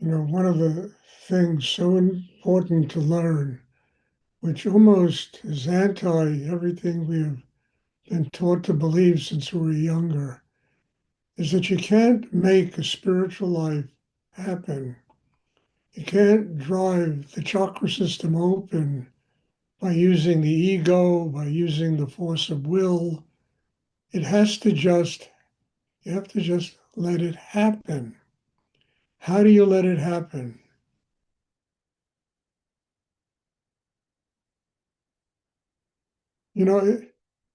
One of the things so important to learn, which almost is anti everything we have been taught to believe since we were younger, is that you can't make a spiritual life happen. You can't drive the chakra system open by using the ego, by using the force of will. It has to just, you have to just let it happen. How do you let it happen? You know,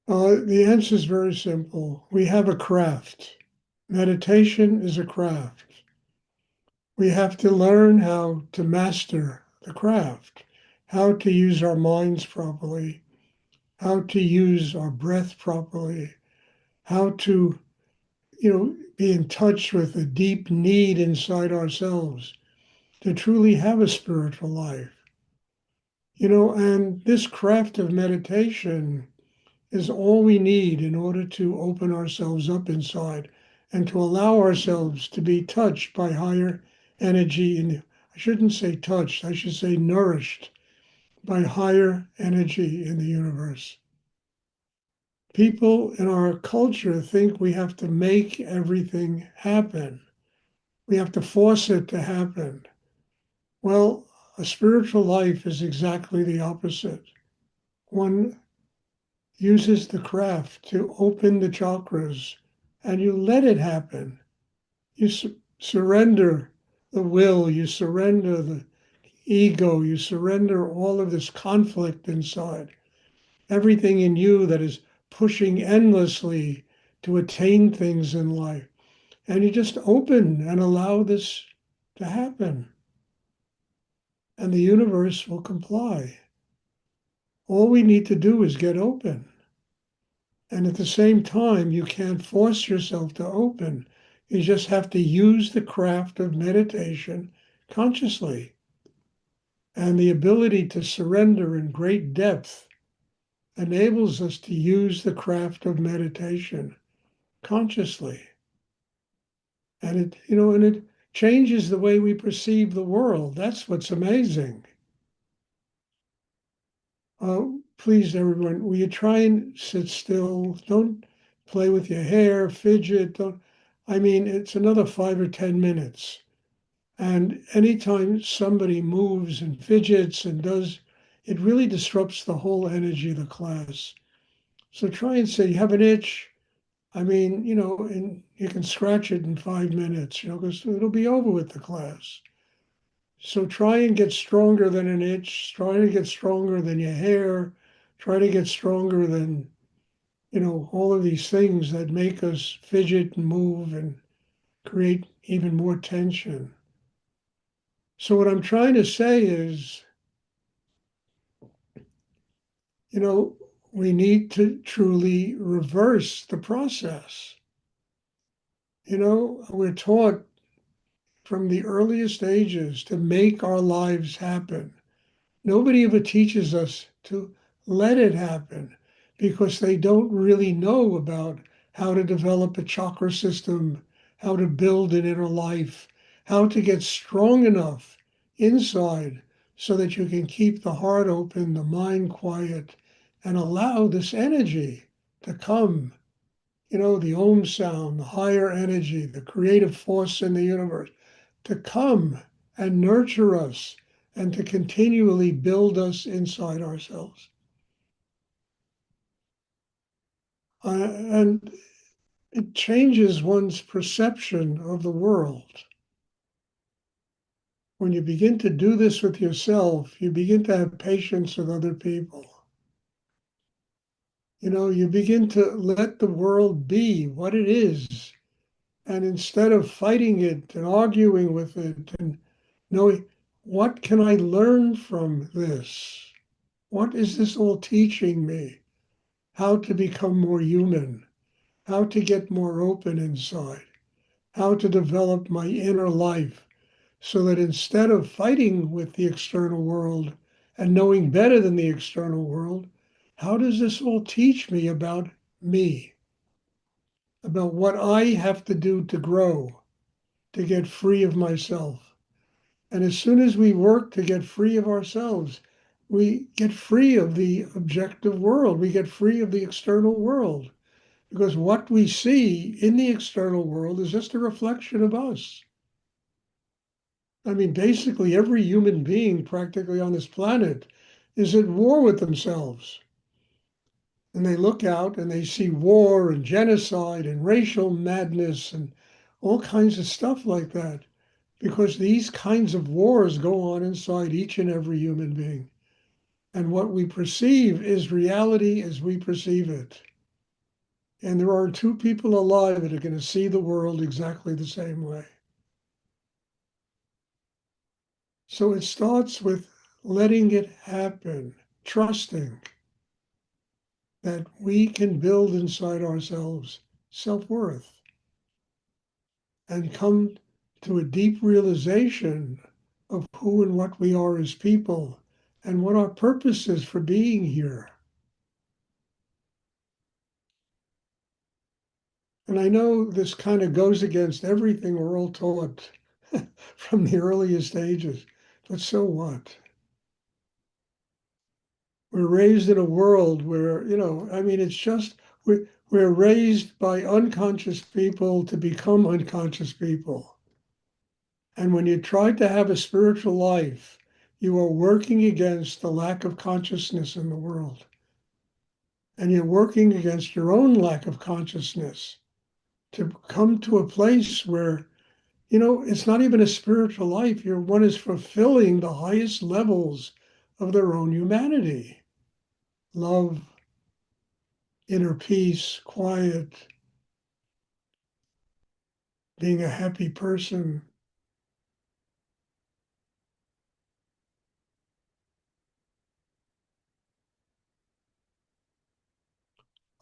the answer is very simple. We have a craft. Meditation is a craft. We have to learn how to master the craft, how to use our minds properly, how to use our breath properly, how to, be in touch with a deep need inside ourselves to truly have a spiritual life. And this craft of meditation is all we need in order to open ourselves up inside and to allow ourselves to be touched by higher energy. I shouldn't say touched, I should say nourished by higher energy in the universe. People in our culture think we have to make everything happen. We have to force it to happen. Well, a spiritual life is exactly the opposite. One uses the craft to open the chakras and you let it happen. You surrender the will, you surrender the ego, you surrender all of this conflict inside, everything in you that is pushing endlessly to attain things in life. And you just open and allow this to happen, and the universe will comply. All we need to do is get open. And at the same time, you can't force yourself to open. You just have to use the craft of meditation consciously. And the ability to surrender in great depth enables us to use the craft of meditation consciously. And it changes the way we perceive the world. That's what's amazing. Please, everyone, will you try and sit still? Don't play with your hair, fidget. Don't. I mean, it's another 5 or 10 minutes. And anytime somebody moves and fidgets and does, it really disrupts the whole energy of the class. So try and say, you have an itch. I mean, and you can scratch it in 5 minutes, because it'll be over with the class. So try and get stronger than an itch, try to get stronger than your hair, try to get stronger than, all of these things that make us fidget and move and create even more tension. So what I'm trying to say is, you know, we need to truly reverse the process. We're taught from the earliest ages to make our lives happen. Nobody ever teaches us to let it happen because they don't really know about how to develop a chakra system, how to build an inner life, how to get strong enough inside so that you can keep the heart open, the mind quiet, and allow this energy to come. The Om sound, the higher energy, the creative force in the universe to come and nurture us and to continually build us inside ourselves. And it changes one's perception of the world. When you begin to do this with yourself, you begin to have patience with other people. You begin to let the world be what it is. And instead of fighting it and arguing with it and knowing, what can I learn from this? What is this all teaching me? How to become more human, how to get more open inside, how to develop my inner life so that instead of fighting with the external world and knowing better than the external world, how does this all teach me about me, about what I have to do to grow, to get free of myself? And as soon as we work to get free of ourselves, we get free of the objective world. We get free of the external world. Because what we see in the external world is just a reflection of us. I mean, basically, every human being practically on this planet is at war with themselves. And they look out and they see war and genocide and racial madness and all kinds of stuff like that. Because these kinds of wars go on inside each and every human being. And what we perceive is reality as we perceive it. And there are two people alive that are going to see the world exactly the same way. So it starts with letting it happen, trusting that we can build inside ourselves self-worth and come to a deep realization of who and what we are as people and what our purpose is for being here. And I know this kind of goes against everything we're all taught from the earliest ages, but so what? We're raised in a world where, I mean, it's just, we're raised by unconscious people to become unconscious people. And when you try to have a spiritual life, you are working against the lack of consciousness in the world. And you're working against your own lack of consciousness to come to a place where, it's not even a spiritual life. One is fulfilling the highest levels of their own humanity. Love, inner peace, quiet, being a happy person.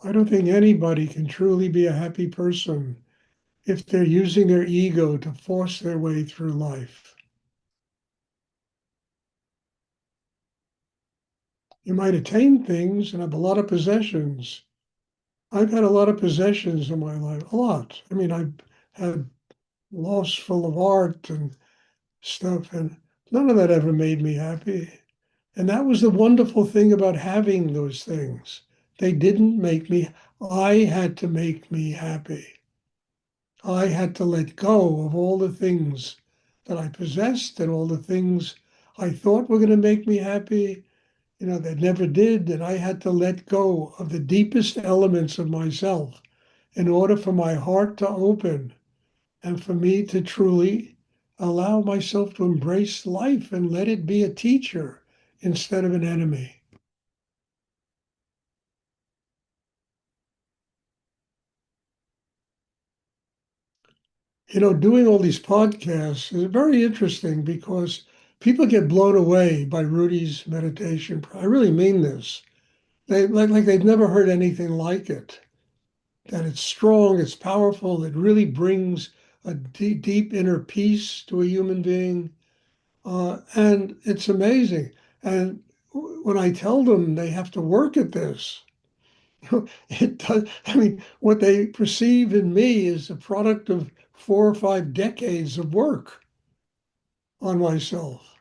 I don't think anybody can truly be a happy person if they're using their ego to force their way through life. You might attain things and have a lot of possessions. I've had a lot of possessions in my life, a lot. I mean, I've had lofts full of art and stuff, and none of that ever made me happy. And that was the wonderful thing about having those things. They didn't make me, I had to make me happy. I had to let go of all the things that I possessed and all the things I thought were going to make me happy, that never did. And I had to let go of the deepest elements of myself in order for my heart to open and for me to truly allow myself to embrace life and let it be a teacher instead of an enemy. Doing all these podcasts is very interesting because people get blown away by Rudy's meditation. I really mean this. They like they've never heard anything like it. That it's strong, it's powerful, it really brings a deep inner peace to a human being, and it's amazing. And when I tell them they have to work at this, it does. I mean, what they perceive in me is a product of 4 or 5 decades of work on myself.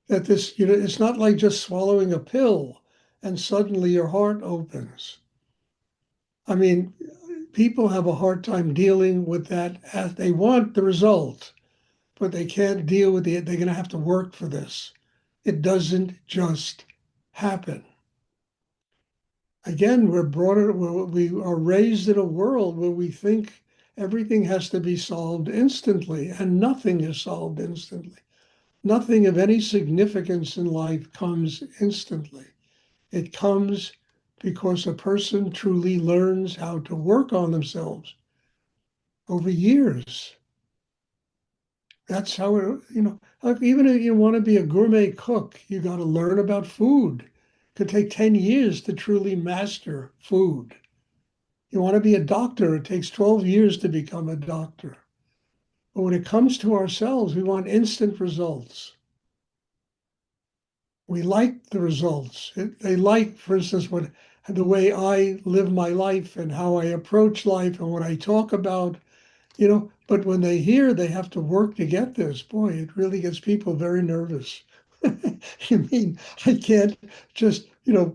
That this, it's not like just swallowing a pill and suddenly your heart opens. I mean, people have a hard time dealing with that as they want the result, but they can't deal with it. They're going to have to work for this. It doesn't just happen. Again, we are raised in a world where we think everything has to be solved instantly, and nothing is solved instantly. Nothing of any significance in life comes instantly. It comes because a person truly learns how to work on themselves over years. That's how like even if you want to be a gourmet cook, you got to learn about food. It could take 10 years to truly master food. You want to be a doctor, it takes 12 years to become a doctor. But when it comes to ourselves, we want instant results. We like the results. They like, for instance, the way I live my life and how I approach life and what I talk about. But when they hear they have to work to get this, boy, it really gets people very nervous. You mean I can't just,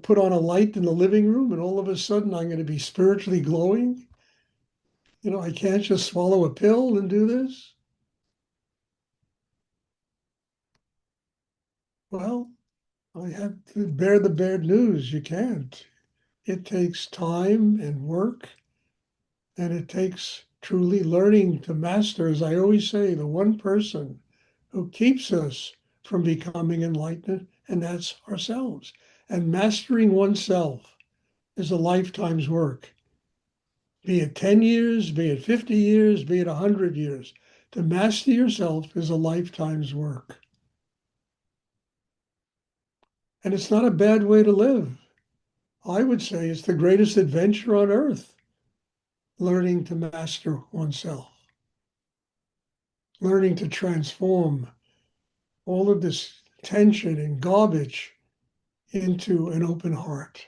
put on a light in the living room and all of a sudden I'm going to be spiritually glowing? I can't just swallow a pill and do this? Well, I have to bear the bad news. You can't. It takes time and work, and it takes truly learning to master, as I always say, the one person who keeps us from becoming enlightened, and that's ourselves. And mastering oneself is a lifetime's work, be it 10 years, be it 50 years, be it 100 years. To master yourself is a lifetime's work. And it's not a bad way to live. I would say it's the greatest adventure on earth, learning to master oneself, learning to transform all of this tension and garbage into an open heart.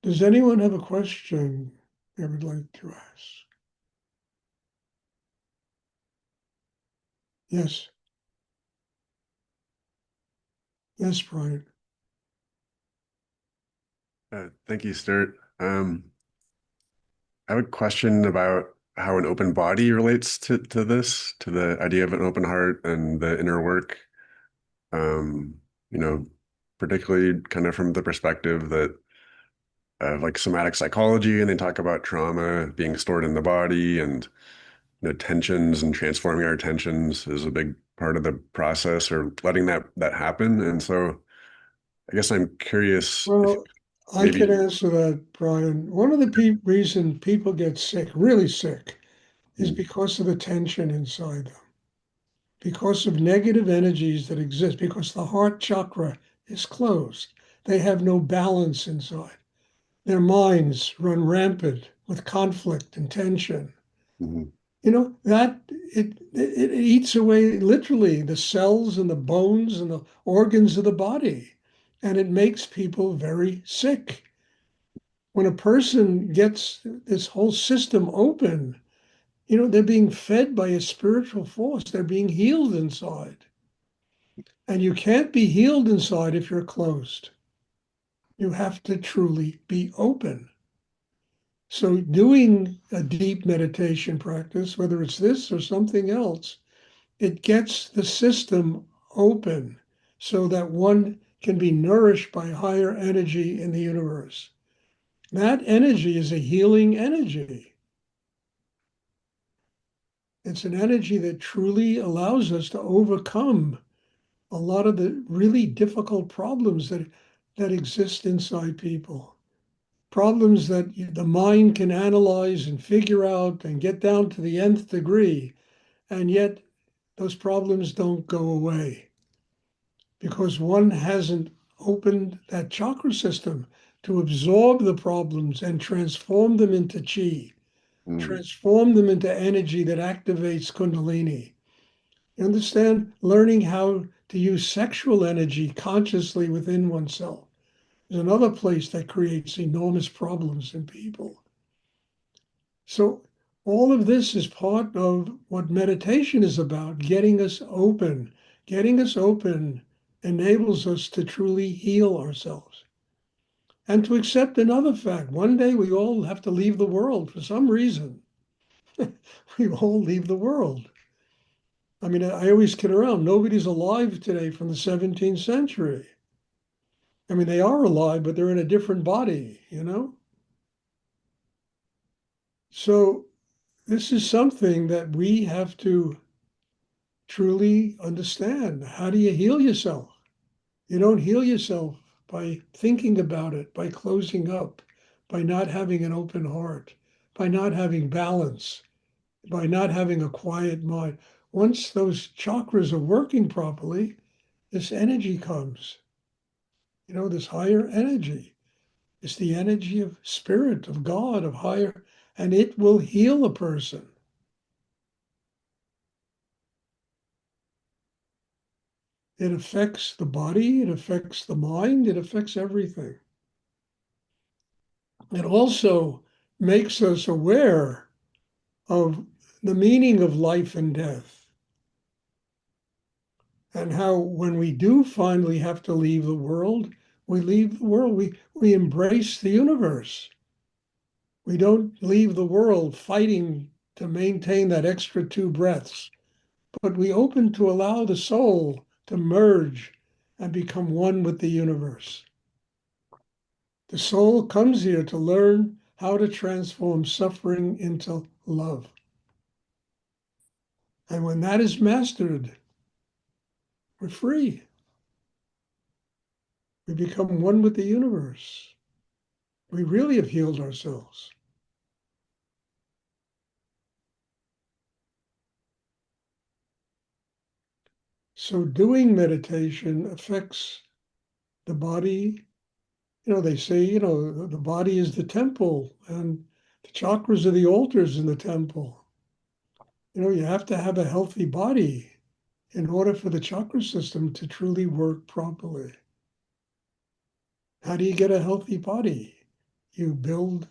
Does anyone have a question they would like to ask? Yes, yes, Brian. Thank you, Stuart. I have a question about how an open body relates to this, to the idea of an open heart and the inner work. Um, you know, Particularly kind of from the perspective that of like somatic psychology, and they talk about trauma being stored in the body, and tensions and transforming our tensions is a big part of the process, or letting that happen. And so, I guess I'm curious if Well, I can maybe. answer that, Brian. One of the reason people get sick, really sick, is Mm, because of the tension inside them, because of negative energies that exist, because the heart chakra is closed. They have no balance inside. Their minds run rampant with conflict and tension. mhm, That it eats away literally the cells and the bones and the organs of the body, and it makes people very sick. When a person gets this whole system open, they're being fed by a spiritual force. They're being healed inside. And you can't be healed inside if you're closed. You have to truly be open. So, doing a deep meditation practice, whether it's this or something else, it gets the system open so that one can be nourished by higher energy in the universe. That energy is a healing energy. It's an energy that truly allows us to overcome a lot of the really difficult problems that exist inside people. Problems that the mind can analyze and figure out and get down to the nth degree. And yet those problems don't go away because one hasn't opened that chakra system to absorb the problems and transform them into chi, mm, transform them into energy that activates Kundalini. You understand? Learning how to use sexual energy consciously within oneself is another place that creates enormous problems in people. So, all of this is part of what meditation is about, getting us open. Getting us open enables us to truly heal ourselves and to accept another fact. One day we all have to leave the world for some reason. We all leave the world. I mean, I always kid around. Nobody's alive today from the 17th century. I mean, they are alive, but they're in a different body. So this is something that we have to truly understand. How do you heal yourself? You don't heal yourself by thinking about it, by closing up, by not having an open heart, by not having balance, by not having a quiet mind. Once those chakras are working properly, this energy comes, this higher energy. It's the energy of spirit, of God, of higher, and it will heal a person. It affects the body, it affects the mind, it affects everything. It also makes us aware of the meaning of life and death, and how when we do finally have to leave the world, we leave the world, we embrace the universe. We don't leave the world fighting to maintain that extra 2 breaths, but we open to allow the soul to merge and become one with the universe. The soul comes here to learn how to transform suffering into love. And when that is mastered, we're free. We become one with the universe. We really have healed ourselves. So doing meditation affects the body. They say, the body is the temple and the chakras are the altars in the temple. You have to have a healthy body in order for the chakra system to truly work properly. How do you get a healthy body? You build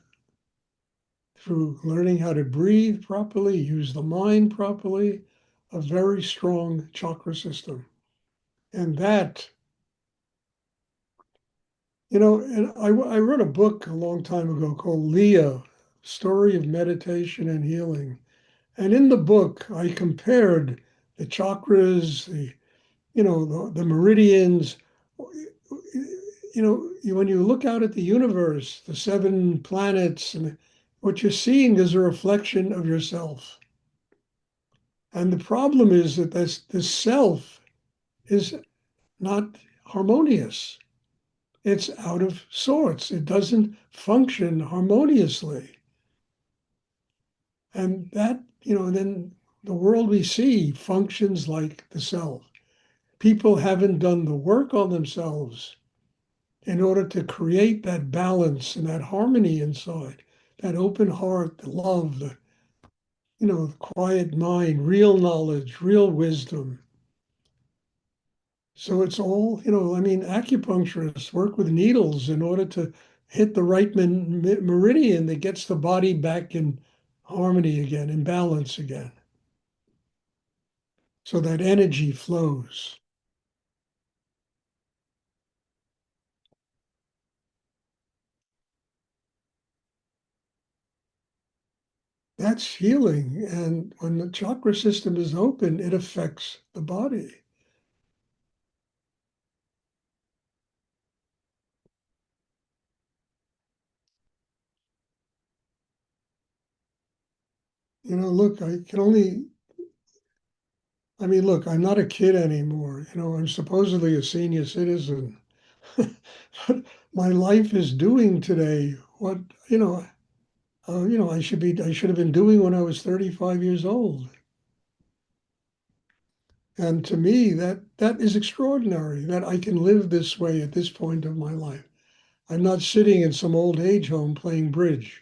through learning how to breathe properly, use the mind properly, a very strong chakra system. And that, and I wrote a book a long time ago called Leah, Story of Meditation and Healing. And in the book, I compared the chakras, the meridians. When you look out at the universe, the 7 planets, and what you're seeing is a reflection of yourself. And the problem is that this self is not harmonious. It's out of sorts. It doesn't function harmoniously. And then the world we see functions like the self. People haven't done the work on themselves in order to create that balance and that harmony inside, that open heart, the love, the quiet mind, real knowledge, real wisdom. So it's all, acupuncturists work with needles in order to hit the right meridian that gets the body back in harmony again, in balance again, so that energy flows. That's healing. And when the chakra system is open, it affects the body. Look, look, I'm not a kid anymore. I'm supposedly a senior citizen. But my life is doing today what, I should have been doing when I was 35 years old. And to me, that is extraordinary that I can live this way at this point of my life. I'm not sitting in some old age home playing bridge,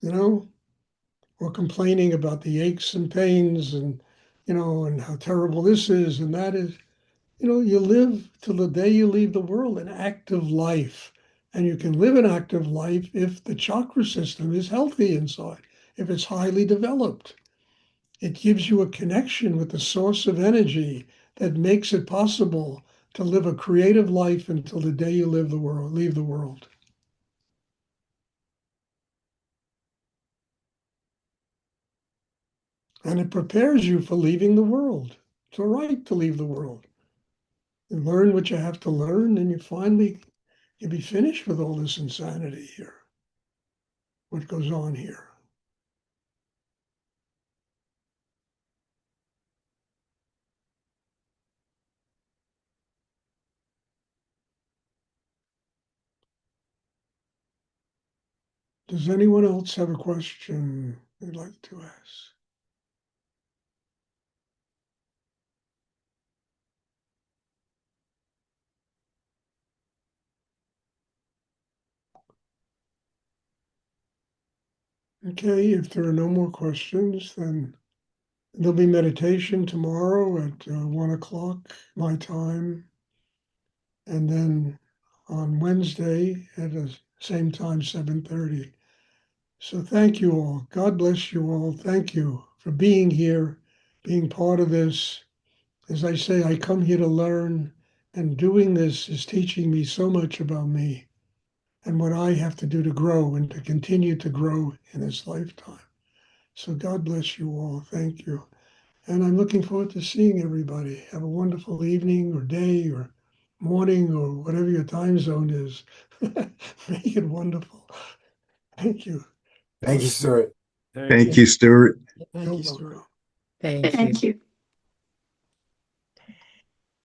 you know, or complaining about the aches and pains and how terrible this is and that is. You live till the day you leave the world, an active life. And you can live an active life if the chakra system is healthy inside, if it's highly developed. It gives you a connection with the source of energy that makes it possible to live a creative life until the day you leave the world. And it prepares you for leaving the world. It's all right to leave the world. You learn what you have to learn, and you'll be finished with all this insanity here, what goes on here. Does anyone else have a question they'd like to ask? Okay, if there are no more questions, then There'll be meditation tomorrow at 1 o'clock my time. And then on Wednesday at the same time, 7:30. So thank you all. God bless you all. Thank you for being here, being part of this. As I say, I come here to learn, and doing this is teaching me so much about me and what I have to do to grow and to continue to grow in this lifetime. So God bless you all. Thank you. And I'm looking forward to seeing everybody. Have a wonderful evening or day or morning or whatever your time zone is. Make it wonderful. Thank you. Thank you, Stuart. Thank you, Stuart. You're welcome. Thank you. Thank you.